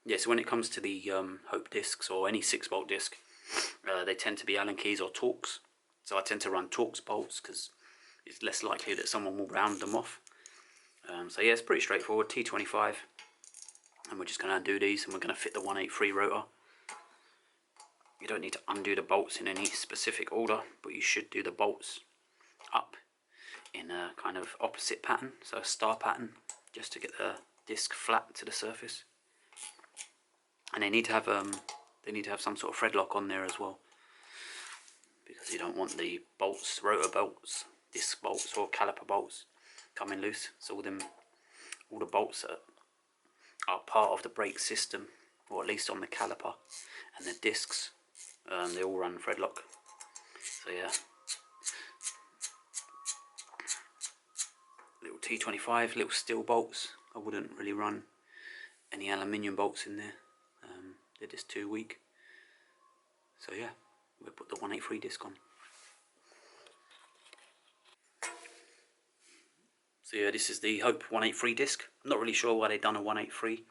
yeah, so when it comes to the Hope discs or any 6-bolt disc, they tend to be Allen keys or Torx. So I tend to run Torx bolts because it's less likely that someone will round them off. So yeah, it's pretty straightforward. T25, and we're just going to undo these, and we're going to fit the 183 rotor. You don't need to undo the bolts in any specific order, but you should do the bolts up in a kind of opposite pattern, so a star pattern, just to get the disc flat to the surface. And they need to have some sort of thread lock on there as well, because you don't want the bolts, rotor bolts, disc bolts or caliper bolts coming loose. So all the bolts that are part of the brake system, or at least on the caliper and the discs, they all run thread lock. So yeah, little T25, little steel bolts. I wouldn't really run any aluminium bolts in there. They're just too weak. So yeah, we'll put the 183 disc on. So yeah, this is the Hope 183 disc. I'm not really sure why they done a 183.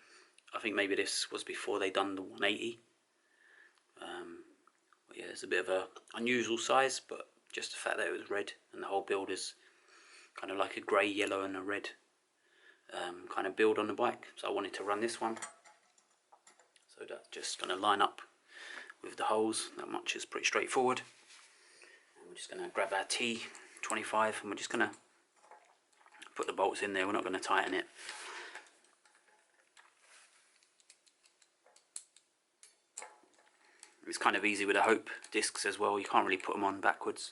I think maybe this was before they done the 180. But yeah, it's a bit of a unusual size, but just the fact that it was red and the whole build is kind of like a grey, yellow and a red kind of build on the bike. So I wanted to run this one. So that's just going to line up with the holes. That much is pretty straightforward. And we're just going to grab our T25 and we're just going to put the bolts in there. We're not going to tighten it. It's kind of easy with the Hope discs as well. You can't really put them on backwards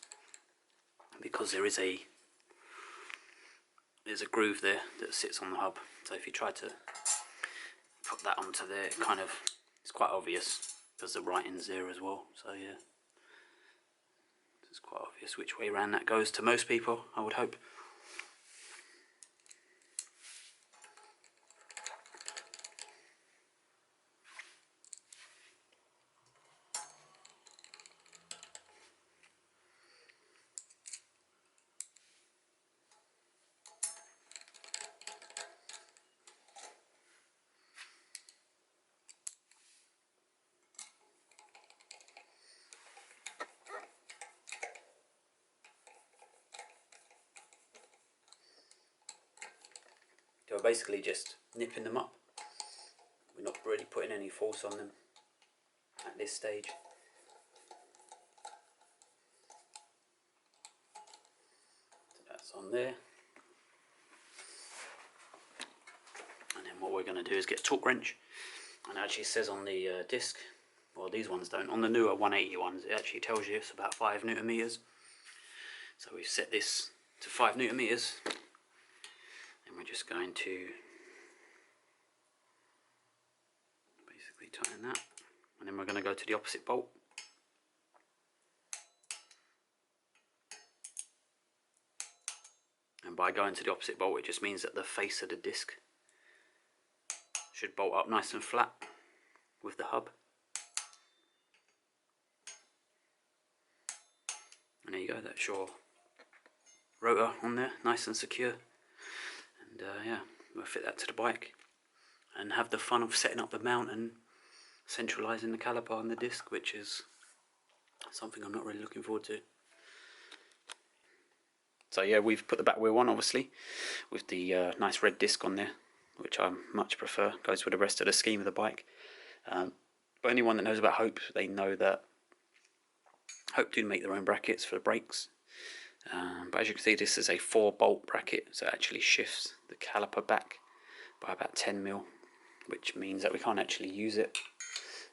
because there's a groove there that sits on the hub. So if you try to put that onto there, it's quite obvious because the writing's there as well. So yeah, it's quite obvious which way around that goes to most people, I would hope. So we're basically just nipping them up. We're not really putting any force on them at this stage. So that's on there. And then what we're going to do is get a torque wrench. And it actually says on the disc, well these ones don't, on the newer 180 ones it actually tells you it's about 5 Newton meters. So we've set this to 5 Newton meters. And we're just going to basically tighten that, and then we're going to go to the opposite bolt. And by going to the opposite bolt, it just means that the face of the disc should bolt up nice and flat with the hub. And there you go, that's your rotor on there, nice and secure. And yeah, we'll fit that to the bike and have the fun of setting up the mount and centralising the caliper on the disc, which is something I'm not really looking forward to. So yeah, we've put the back wheel on, obviously, with the nice red disc on there, which I much prefer, goes with the rest of the scheme of the bike. But anyone that knows about Hope, they know that Hope do make their own brackets for the brakes. But as you can see, this is a 4-bolt bracket, so it actually shifts the caliper back by about 10 mil, which means that we can't actually use it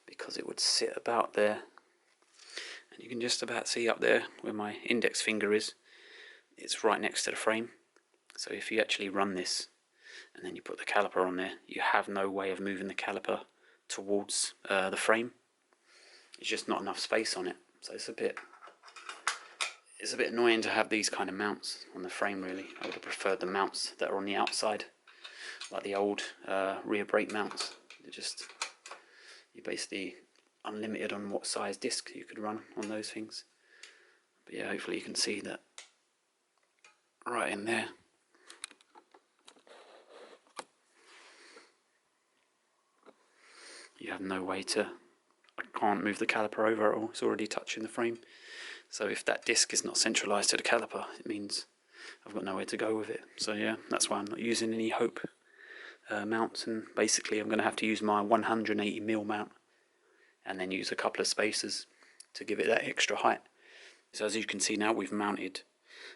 because it would sit about there. And you can just about see up there where my index finger is, it's right next to the frame. So if you actually run this and then you put the caliper on there, you have no way of moving the caliper towards the frame. There's just not enough space on it. So it's a bit annoying to have these kind of mounts on the frame, really. I would have preferred the mounts that are on the outside, like the old rear brake mounts. You're basically unlimited on what size disc you could run on those things. But yeah, hopefully you can see that right in there. you have no way to, I can't move the caliper over at all, it's already touching the frame. So if that disc is not centralised to the caliper, it means I've got nowhere to go with it. So yeah, that's why I'm not using any Hope mounts, and basically I'm going to have to use my 180mm mount and then use a couple of spacers to give it that extra height. So as you can see now, we've mounted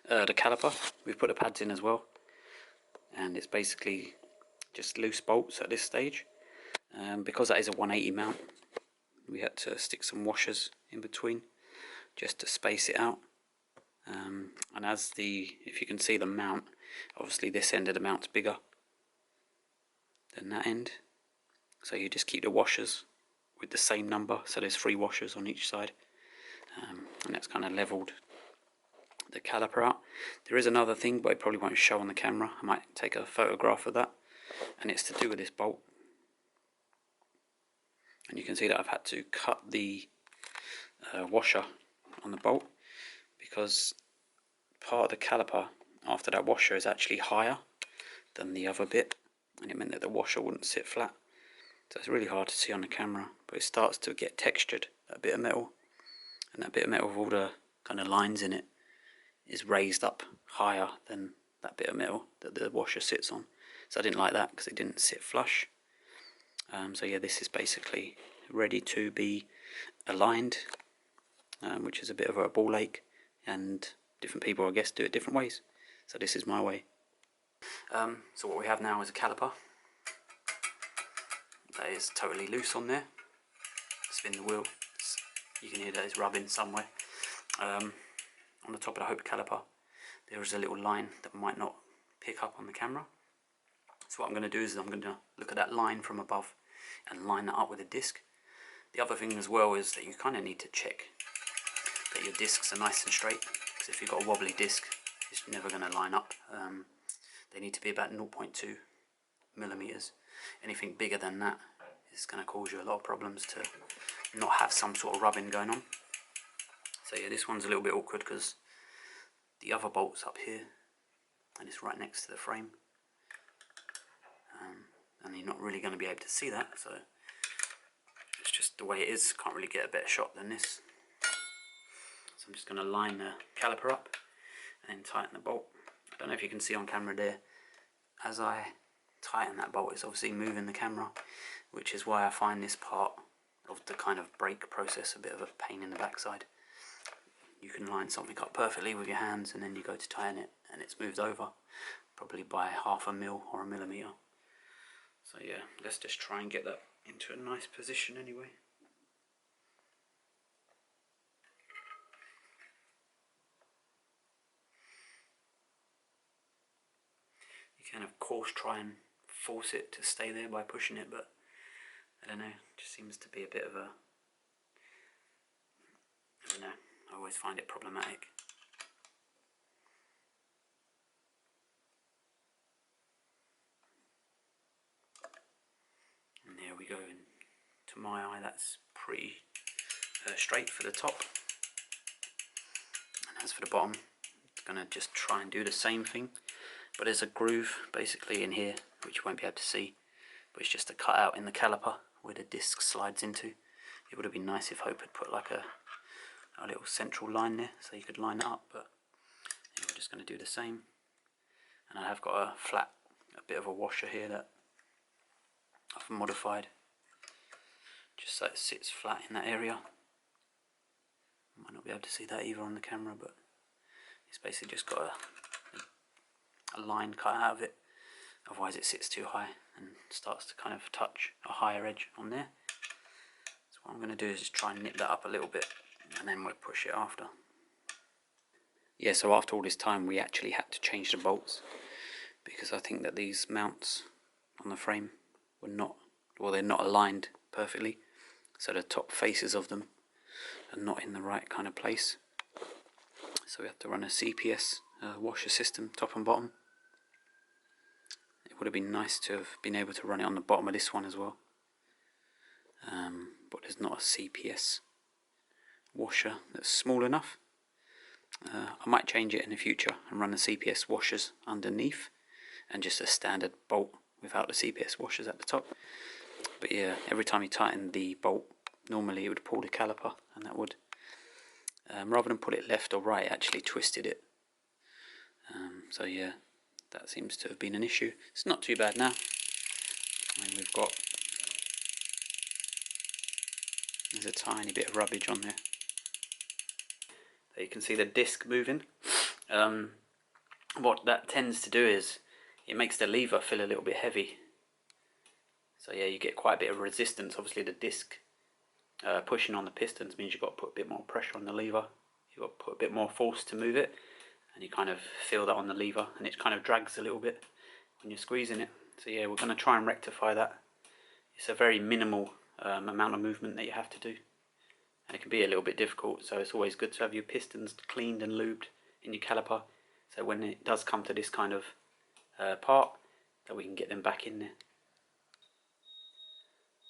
the caliper, we've put the pads in as well, and it's basically just loose bolts at this stage. Because that is a 180 mount, we had to stick some washers in between just to space it out. And as if you can see the mount, obviously this end of the mount's bigger than that end, so you just keep the washers with the same number, so there's 3 washers on each side, and that's kind of leveled the caliper out. There is another thing, but it probably won't show on the camera. I might take a photograph of that, and it's to do with this bolt. And you can see that I've had to cut the washer on the bolt, because part of the caliper after that washer is actually higher than the other bit, and it meant that the washer wouldn't sit flat. So it's really hard to see on the camera, but it starts to get textured, that bit of metal, and that bit of metal with all the kind of lines in it is raised up higher than that bit of metal that the washer sits on. So I didn't like that because it didn't sit flush. So yeah, this is basically ready to be aligned, which is a bit of a ball ache, and different people, I guess, do it different ways. So this is my way. So what we have now is a caliper that is totally loose on there. Spin the wheel, you can hear that it's rubbing somewhere. On the top of the Hope caliper there is a little line that might not pick up on the camera. So what I'm going to do is I'm going to look at that line from above and line that up with a disc. The other thing as well is that you kind of need to check that your discs are nice and straight, because if you've got a wobbly disc, it's never going to line up. They need to be about 0.2mm. Anything bigger than that is going to cause you a lot of problems to not have some sort of rubbing going on. So yeah, this one's a little bit awkward because the other bolt's up here and it's right next to the frame, and you're not really going to be able to see that, so it's just the way it is. Can't really get a better shot than this. So I'm just going to line the caliper up and then tighten the bolt. I don't know if you can see on camera there, as I tighten that bolt it's obviously moving the camera, which is why I find this part of the kind of brake process a bit of a pain in the backside. You can line something up perfectly with your hands and then you go to tighten it and it's moved over probably by 0.5 mm or 1 mm. So yeah, let's just try and get that into a nice position anyway. You can of course try and force it to stay there by pushing it, but I don't know, it just seems to be a bit of a, I don't know, I always find it problematic. And there we go, and to my eye that's pretty straight for the top. And as for the bottom, it's going to just try and do the same thing, but there's a groove basically in here which you won't be able to see, but it's just a cut out in the caliper where the disc slides into. It would have been nice if Hope had put like a little central line there so you could line it up, but anyway, we're just going to do the same. And I have got a bit of a washer here that I've modified just so it sits flat in that area. Might not be able to see that either on the camera, but it's basically just got a line cut out of it, otherwise it sits too high and starts to kind of touch a higher edge on there. So what I'm going to do is just try and nip that up a little bit and then we'll push it after. Yeah, so after all this time we actually had to change the bolts because I think that these mounts on the frame were not, well, they're not aligned perfectly, so the top faces of them are not in the right kind of place. So we have to run a CPS washer system top and bottom. It would have been nice to have been able to run it on the bottom of this one as well, but there's not a CPS washer that's small enough. I might change it in the future and run the CPS washers underneath and just a standard bolt without the CPS washers at the top. But yeah, every time you tighten the bolt, normally it would pull the caliper, and that would, rather than put it left or right, actually twisted it. So yeah, that seems to have been an issue. It's not too bad now. I mean, there's a tiny bit of rubbish on there. So you can see the disc moving. What that tends to do is it makes the lever feel a little bit heavy. So yeah, you get quite a bit of resistance. Obviously the disc pushing on the pistons means you've got to put a bit more pressure on the lever. You've got to put a bit more force to move it, and you kind of feel that on the lever, and it kind of drags a little bit when you're squeezing it. So yeah, we're going to try and rectify that. It's a very minimal amount of movement that you have to do, and it can be a little bit difficult, so it's always good to have your pistons cleaned and lubed in your caliper, so when it does come to this kind of part, that we can get them back in there.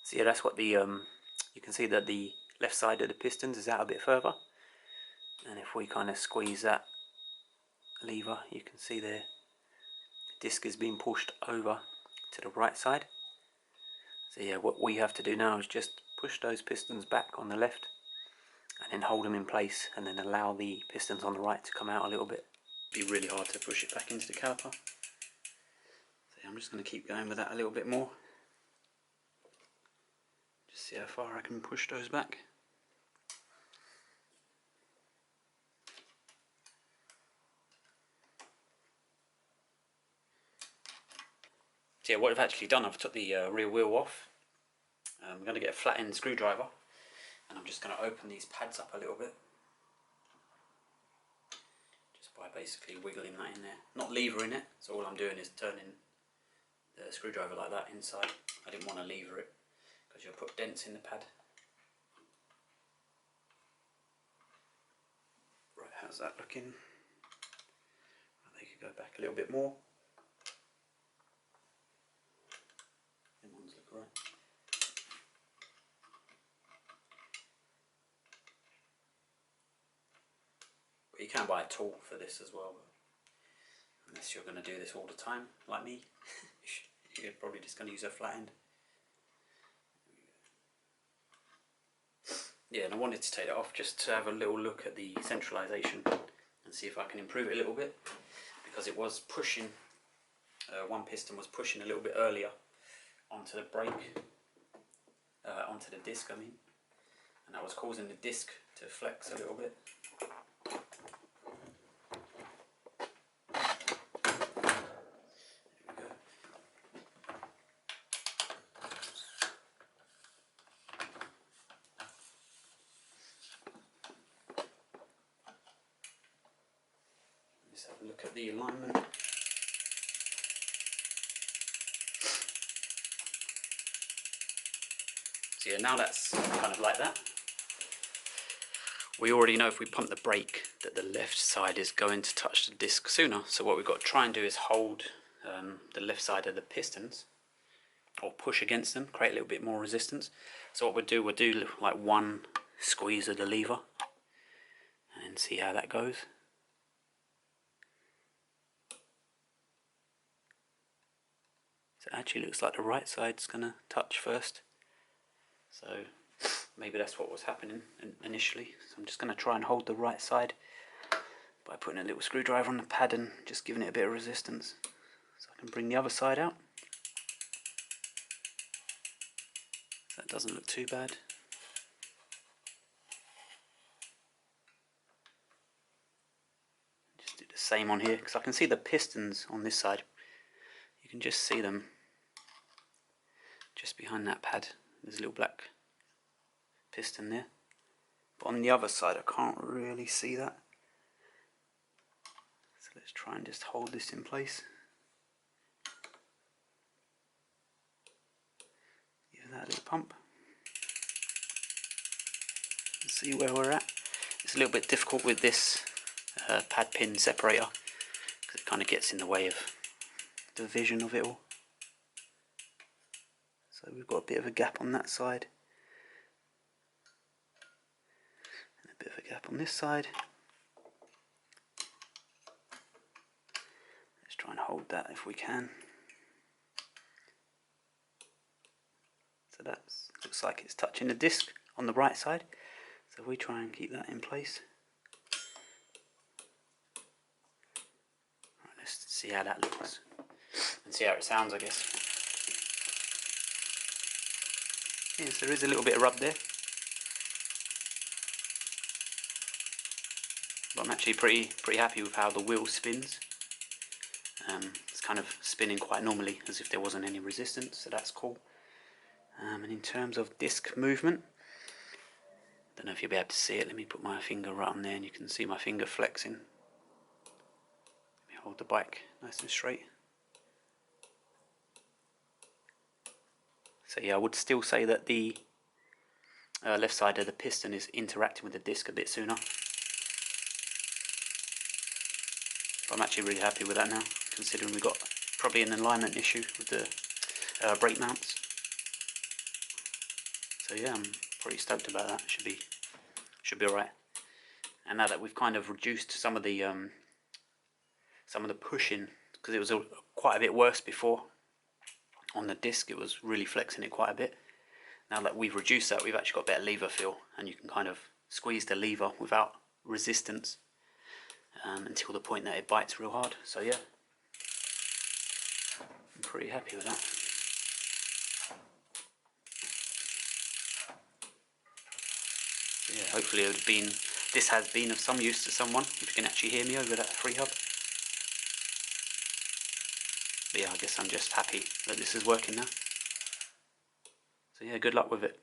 So yeah, that's what the you can see that the left side of the pistons is out a bit further, and if we kind of squeeze that lever, you can see the disc is being pushed over to the right side. So yeah, what we have to do now is just push those pistons back on the left, and then hold them in place, and then allow the pistons on the right to come out a little bit. It'd be really hard to push it back into the caliper. So yeah, I'm just going to keep going with that a little bit more. Just see how far I can push those back. So yeah, what I've actually done, I've took the rear wheel off. I'm going to get a flat end screwdriver, and I'm just going to open these pads up a little bit. Just by basically wiggling that in there. Not levering it, so all I'm doing is turning the screwdriver like that inside. I didn't want to lever it, because you'll put dents in the pad. Right, how's that looking? They could go back a little bit more. Them ones look right. But you can buy a tool for this as well, unless you're going to do this all the time, like me. You're probably just going to use a flat end. Yeah, and I wanted to take it off just to have a little look at the centralisation and see if I can improve it a little bit, because it was pushing, one piston was pushing a little bit earlier onto the brake, onto the disc I mean, and that was causing the disc to flex a little bit. Let's have a look at the alignment. So yeah, now that's kind of like that. We already know if we pump the brake that the left side is going to touch the disc sooner. So what we've got to try and do is hold the left side of the pistons, or push against them, create a little bit more resistance. So what we'll do like one squeeze of the lever and see how that goes. So it actually looks like the right side's going to touch first. So maybe that's what was happening initially. So I'm just going to try and hold the right side by putting a little screwdriver on the pad and just giving it a bit of resistance. So I can bring the other side out. So that doesn't look too bad. Just do the same on here, because I can see the pistons on this side. You can just see them just behind that pad. There's a little black piston there. But on the other side I can't really see that. So let's try and just hold this in place. Give that a little pump. And see where we're at. It's a little bit difficult with this pad pin separator, because it kind of gets in the way of the vision of it all. So we've got a bit of a gap on that side, and a bit of a gap on this side. Let's try and hold that if we can. So that looks like it's touching the disc on the right side. So we try and keep that in place. Right, let's see how that looks and see how it sounds, I guess. Yes, there is a little bit of rub there, but I'm actually pretty happy with how the wheel spins. It's kind of spinning quite normally, as if there wasn't any resistance, so that's cool. And in terms of disc movement, don't know if you'll be able to see it. Let me put my finger right on there, and you can see my finger flexing. Let me hold the bike nice and straight. So yeah, I would still say that the left side of the piston is interacting with the disc a bit sooner. But I'm actually really happy with that now, considering we've got probably an alignment issue with the brake mounts. So yeah, I'm pretty stoked about that. Should be alright. And now that we've kind of reduced some of the pushing, because it was quite a bit worse before on the disc, it was really flexing it quite a bit. Now that we've reduced that, we've actually got better lever feel, and you can kind of squeeze the lever without resistance until the point that it bites real hard. So yeah, I'm pretty happy with that. So yeah, hopefully this has been of some use to someone, if you can actually hear me over that free hub. But yeah, I guess I'm just happy that this is working now. So yeah, good luck with it.